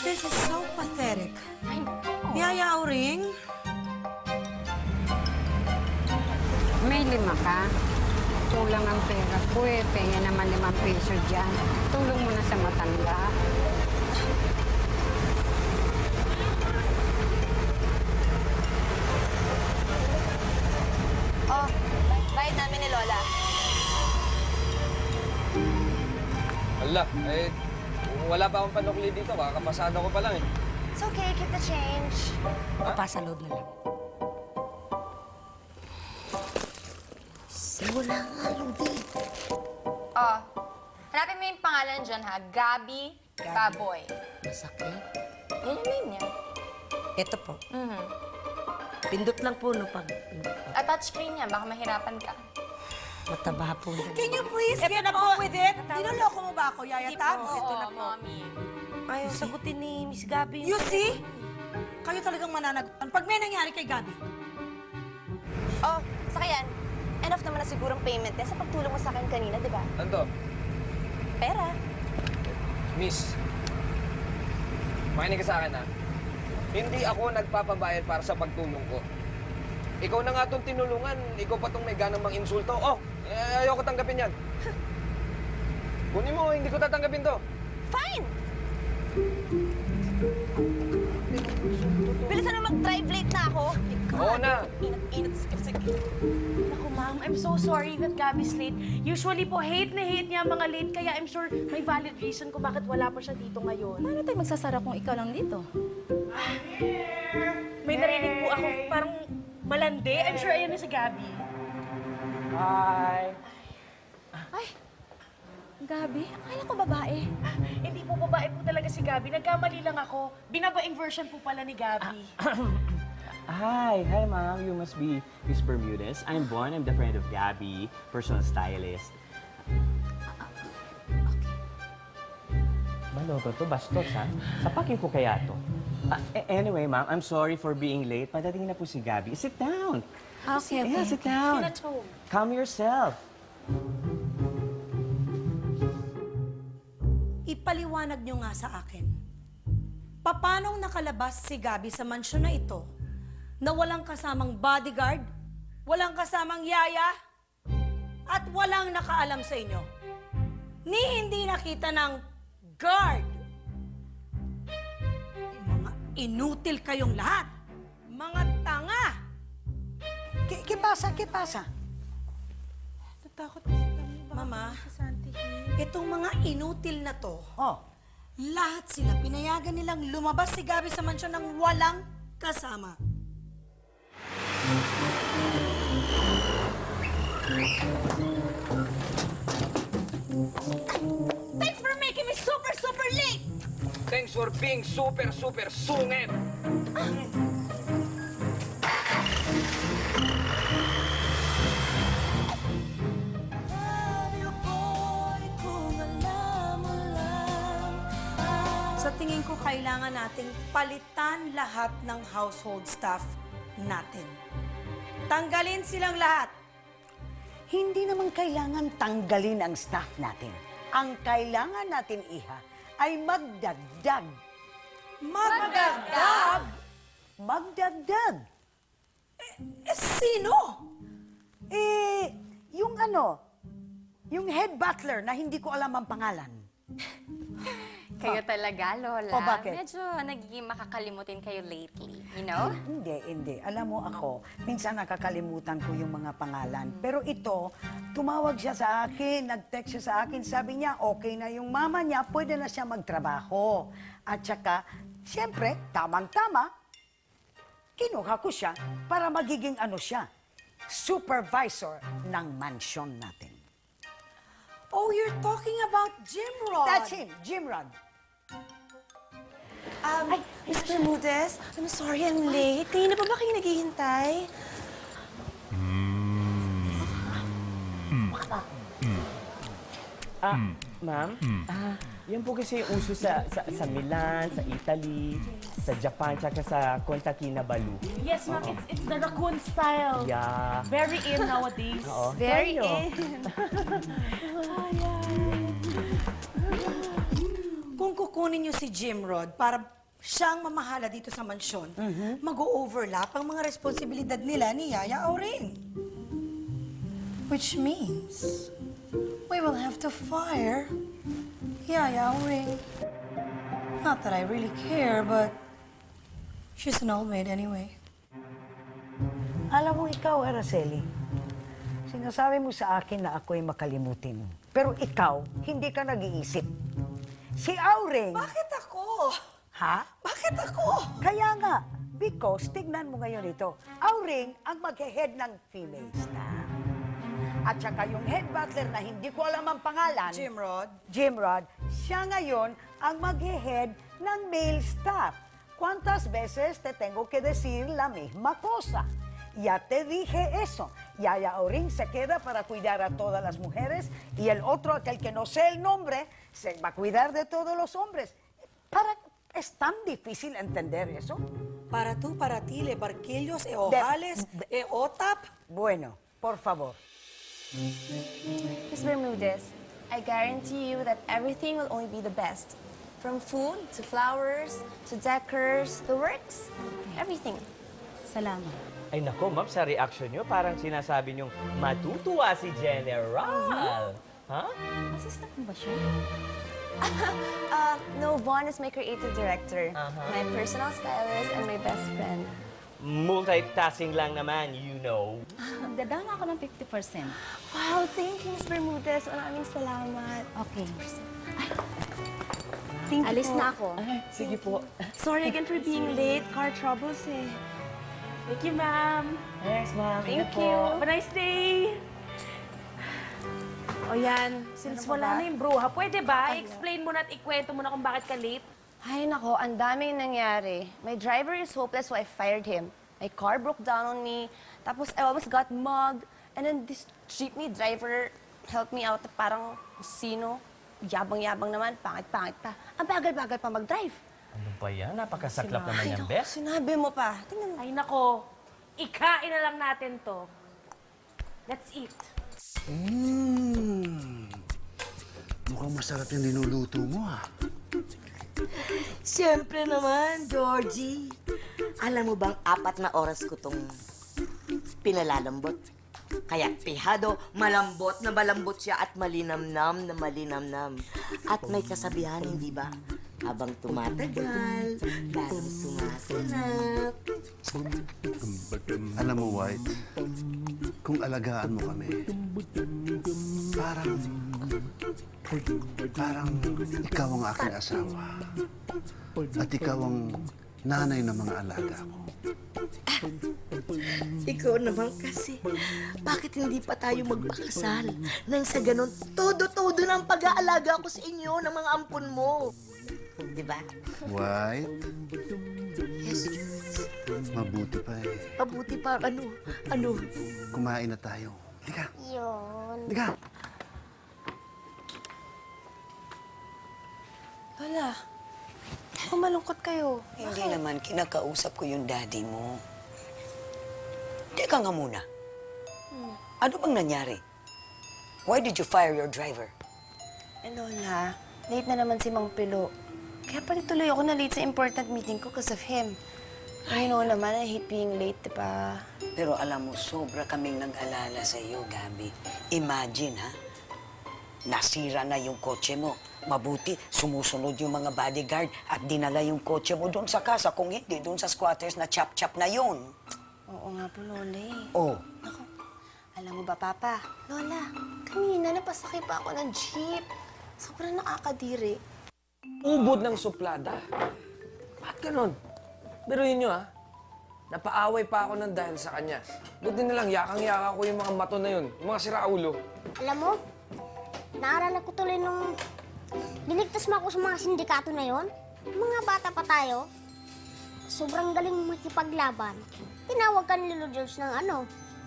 This is so pathetic. I know. Yayauring? May 5 ka? Kulang ang pera ko eh. Pengen naman 5 piso dyan. Tulong mo na sa matanda. Oh, bayad namin ni Lola. Ala, eh, wala pa akong panukli dito. Kakapasada ko pa lang eh. It's okay, keep the change. Papasa loob na lang. Wala nga, Lodi. Oh, hanapin mo yung pangalan dyan, ha? Gabi Baboy. Masakit. Yun yung name niya. Ito po. Pindot lang po, no, pag... At touchscreen niya, baka mahirapan ka. Mataba po. Can you please get on with it? Niloloko mo ba ako, Yaya Tabs? Oo, Mommy. Ayaw sagutin ni Miss Gabi. You see? Kayo talagang mananagutan pag may nangyari kay Gabi. Oh, saka yan. Enough naman na sigurong payment niya sa pagtulong mo sa akin kanina, di ba? Ano? Pera. Miss, makinig ka sa akin, ha? Hindi ako nagpapabayad para sa pagtulong ko. Ikaw na nga itong tinulungan, ikaw pa itong may ganang mang-insulto. Oh, ayoko tanggapin yan. Kunin mo, hindi ko tatanggapin to. Fine! Bilisan mo mag-drive, late na ako. Oo na. Inat, sakit. Naku, ma'am, I'm so sorry that Gabby's late. Usually po, hate na hate niya ang mga late, kaya I'm sure may valid reason kung bakit wala pa siya dito ngayon. Paano tayo magsasara kung ikaw lang dito? May narinig po ako, parang malandi. I'm sure ayan na si Gabby. Hi. Ay, Gabi, akala ko babae. Hindi po babae po talaga si Gabby. Nagkamali lang ako. Binabaing version po pala ni Gabby. Hi, ma'am. You must be Miss Bermudez. I'm Bon. I'm the friend of Gabby, personal stylist. Maloto to, bastos, ha? Sapakin ko kaya to. Anyway, ma'am, I'm sorry for being late. Padating na po si Gabby. Sit down. Okay, okay. Yeah, sit down. Feel at home. Calm yourself. Ipaliwanag nyo nga sa akin. Papanong nakalabas si Gabi sa mansyon na ito na walang kasamang bodyguard, walang kasamang yaya, at walang nakaalam sa inyo? Ni hindi nakita ng guard. Mga inutil kayong lahat. Mga tanga. ¿Qué pasa? Natakot kasi kami. Baka Mama, si Santi. itong mga inutil na to, Oh, lahat sila pinayagan nilang lumabas si Gabi sa mansyon ng walang kasama. Thanks for making me super late! Thanks for being super sungit. Sa tingin ko, kailangan nating palitan lahat ng household staff natin. Tanggalin silang lahat. hindi naman kailangan tanggalin ang staff natin. Ang kailangan natin, Iha, ay magdagdag. Magdagdag? Magdagdag. Sino? Yung head butler na hindi ko alam ang pangalan. Kayo talaga, Lola. O, bakit? Medyo nagiging makakalimutin kayo lately, you know? Hindi. Alam mo ako, minsan nakakalimutan ko yung mga pangalan. Pero ito, tumawag siya sa akin, nag-text siya sa akin, sabi niya, okay na yung mama niya, pwede na siya magtrabaho. At saka, siyempre, tamang-tama, kinuha ko siya para magiging supervisor ng mansion natin. Oh, you're talking about Jim Rod. That's him, Jim Rod. Miss Bermudez, I'm sorry I'm late. Kanina pa ba kayo naghihintay? Ma'am, yan po kasi yung uso sa Milan, sa Italy, sa Japan, tsaka sa Konta Kinabalu. Yes, ma'am. It's the raccoon style. Yeah. Very in nowadays. Oo. Very Tayo. in. Kung kukunin niyo si Jim Rod para siyang mamahala dito sa mansyon, mag-o-overlap ang mga responsibilidad nila ni Yaya Auring. Which means, we will have to fire Yaya Auring. Not that I really care, but she's an old maid anyway. Alam mo ikaw, Araceli, sinasabi mo sa akin na ako'y makalimutin mo. Pero ikaw, hindi ka nag-iisip. Si Auring... Bakit ako? Ha? Bakit ako? Kaya nga, because, tignan mo ngayon ito, Auring ang mag-head ng female staff. At saka yung head butler na hindi ko alam ang pangalan, Jim Rod, siya ngayon ang mag-head ng male staff. ¿Cuántas veces te tengo que decir la misma cosa? Ya te dije eso. Yaya Auring se queda para cuidar a todas las mujeres y el otro, aquel que no sé el nombre, se va a cuidar de todos los hombres. ¿Es tan difícil entender eso? Para tú, para ti, le barquillos, e ojales, e otap. Bueno, por favor. Miss Bermudez, I guarantee you that everything will only be the best. From food, to flowers, to decors, the works, everything. Salamat. Ay nako, ma'am, sa reaction nyo, parang sinasabi nyong matutuwa si General. Ha? Assistant mo ba siya? No, Vaughn is my creative director, my personal stylist, and my best friend. Multitasking lang naman, you know. Dadaan ako ng 50%. Wow, thank you, Miss Bermudez. Maraming salamat. Okay. Thank you Alis po. na ako. Ay, sige po. Sorry again for being late. Car troubles eh. Thank you, ma'am. Yes, ma'am. Thank Ingat po. you. Have a nice day. O yan, since wala na yung bruha, pwede ba? Explain mo na at ikwento mo na kung bakit ka late? Ay, nako, ang daming nangyari. My driver is hopeless, so I fired him. My car broke down on me. Tapos I almost got mugged. And then this jeepney driver helped me out. Parang sino. Yabang-yabang naman, pangit-pangit pa. Ang bagal-bagal pa mag-drive. Ano ba yan? Napakasaklap naman yan, Bes. Sinabi mo pa. Tingnan mo. Ay, nako, ikain na lang natin to. Let's eat. Mukhang masarap yung linuluto mo, ha? Siyempre naman, Georgie. Alam mo bang 4 na oras ko tong pinalalambot? Kaya pihado, malambot na malambot siya at malinamnam na malinamnam. At may kasabihan, hindi ba? Habang tumatagal, lalong sumasarap. Alam mo, White, kung alagaan mo kami, parang ikaw ang aking asawa. At ikaw ang nanay ng mga alaga ko. Ikaw naman kasi, bakit hindi pa tayo magpakasal? Nang sa ganon, todo-todo ng pag-aalaga ko sa inyo ng mga ampon mo. Diba? White, Yes, Jules. mabuti pa eh. Mabuti pa, ano? Kumain na tayo. Halika. Yun. Halika. Lola, kung malungkot kayo. Hindi naman, kinakausap ko yung daddy mo. Teka nga muna. Ano bang nangyari? Why did you fire your driver? Eh, Lola, late na naman si Mang Pilo. Kaya pati tuloy ako na late sa important meeting ko because of him. You know naman, I hate being late, diba? Pero alam mo, sobra kaming nag-alala sa iyo, Gabi. Imagine, ha? Nasira na yung kotse mo. Mabuti, sumusunod yung mga bodyguard at dinala yung kotse mo doon sa casa. Kung hindi, doon sa squatters na chap-chap na yun. Oo nga po, Lola eh. Oh, Ako, alam mo ba, Papa? Lola, kanina napasakay pa ako ng jeep. Sobrang nakakadiri. Ubod ng suplada. Bakit ganon? Biruin nyo, ha? Napaaway pa ako ng dahil sa kanya. Buti na lang, yakang-yaka ko yung mga mato na yun. Yung mga siraulo. Alam mo, naaralan ko tuloy nung niligtas mo ako sa mga sindikato na yon. Mga bata pa tayo. Sobrang galing makipaglaban. Tinawag ka ni Lolo George ng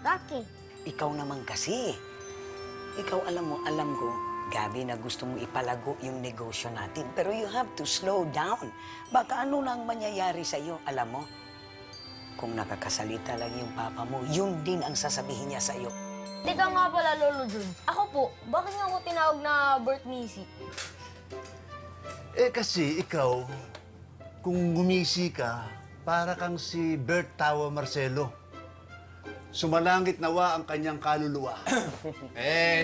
Rocky. ikaw naman kasi. Ikaw alam ko, Gabi, na gusto mong ipalago yung negosyo natin. Pero you have to slow down. Baka ano lang mangyayari sa'yo, alam mo? Kung nakakasalita lang yung papa mo, yun din ang sasabihin niya sa'yo. Teka nga pala, Lolo George. Ako po, bakit nga ako tinawag na Bert Misi? Eh kasi ikaw, kung gumisi ka, para kang si Bert Tawa Marcelo. Sumalangit nawa ang kanyang kaluluwa.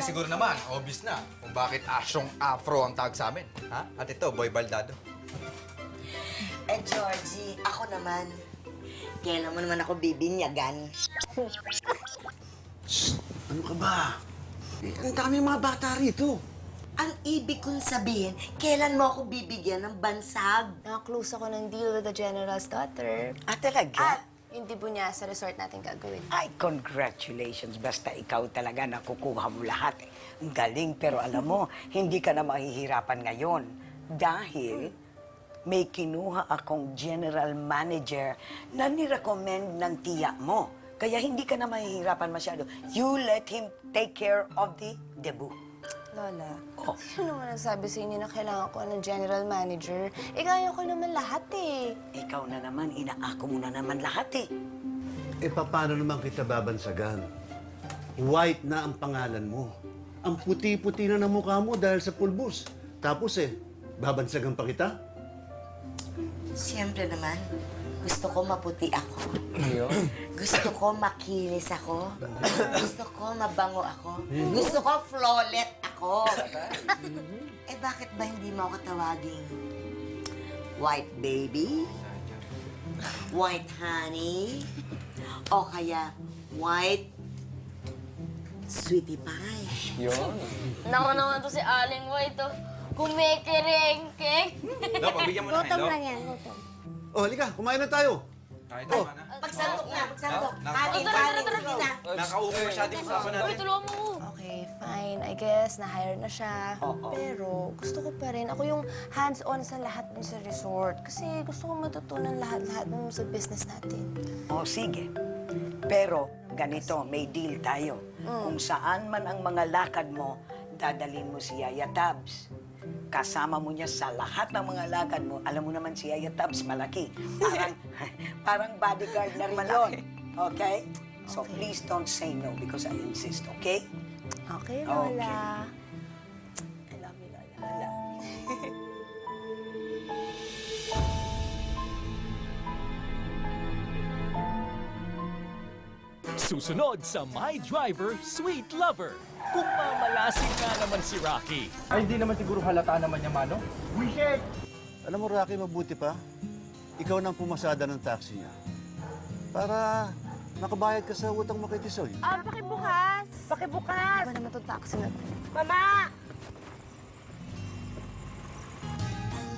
Siguro naman, obvious na kung bakit asyong afro ang tawag sa amin. Ha? At ito, Boy Baldado. Georgie, ako naman. Kailan mo naman ako bibinyagan? Ano ka ba? Ang dami mga bata rito. Ang ibig kong sabihin, kailan mo ako bibigyan ng bansag? Nakaklose ako ng deal with the general's daughter. Talaga? Hindi po niya sa resort natin gagawin. Ay, congratulations. Basta ikaw talaga nakukuha mo lahat. Ang galing, pero alam mo, hindi ka na mahihirapan ngayon. Dahil may kinuha akong general manager na nirecommend ng tiya mo. Kaya hindi ka na mahihirapan masyado. You let him take care of the debut. Lola, Oh. sino naman nagsabi sa inyo na kailangan ko ng general manager? Kaya ko naman lahat eh. Ikaw na naman, inaako mo na naman lahat eh. Eh, paano naman kita babansagan? White na ang pangalan mo. Ang puti-puti na ng mukha mo dahil sa pulbos. Tapos babansagan pa kita? Siyempre naman, gusto ko maputi ako. Gusto ko makinis ako. Gusto ko mabango ako. Gusto ko flawless ako. Bakit ba hindi mo ako tawaging white baby? White honey? O kaya white sweetie pie? Naku naman to si Aling White, oh. Kumikiringking. Pagbigyan mo na Gutom lang yan, gutom. Oh, halika, kumain na tayo. Magsantok na, magsantok. Tara, Sige na. Nakaupo masyado yung kasama natin. Tulungan mo. Okay, fine. I guess, na-hire na siya. Pero gusto ko pa rin. Ako yung hands-on sa lahat dun sa resort. Kasi gusto ko matutunan lahat-lahat dun sa business natin. O, sige. Pero, ganito, may deal tayo. Kung saan man ang mga lakad mo, dadalhin mo si Yaya Tabs. Kasama mo niya sa lahat ng mga lakad mo. Alam mo naman si Yaya Tabs, malaki. Parang bodyguard na rin yun. Okay? So, please don't say no because I insist, okay? Okay, Lola. I love you, Lola. I love you. Susunod sa My Driver, Sweet Lover. Kung mamalasing nga naman si Rocky. Ay, hindi naman siguro halata naman niya, Mano. Wicked! Alam mo, Rocky, mabuti pa. Ikaw nang pumasada ng taxi niya. Para makabayad ka sa utang mo kay Tisoy. Pakibukas! Pakibukas! Ano naman itong taxi na to? Mama!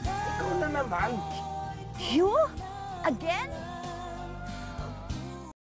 Ikaw na naman. You? Again?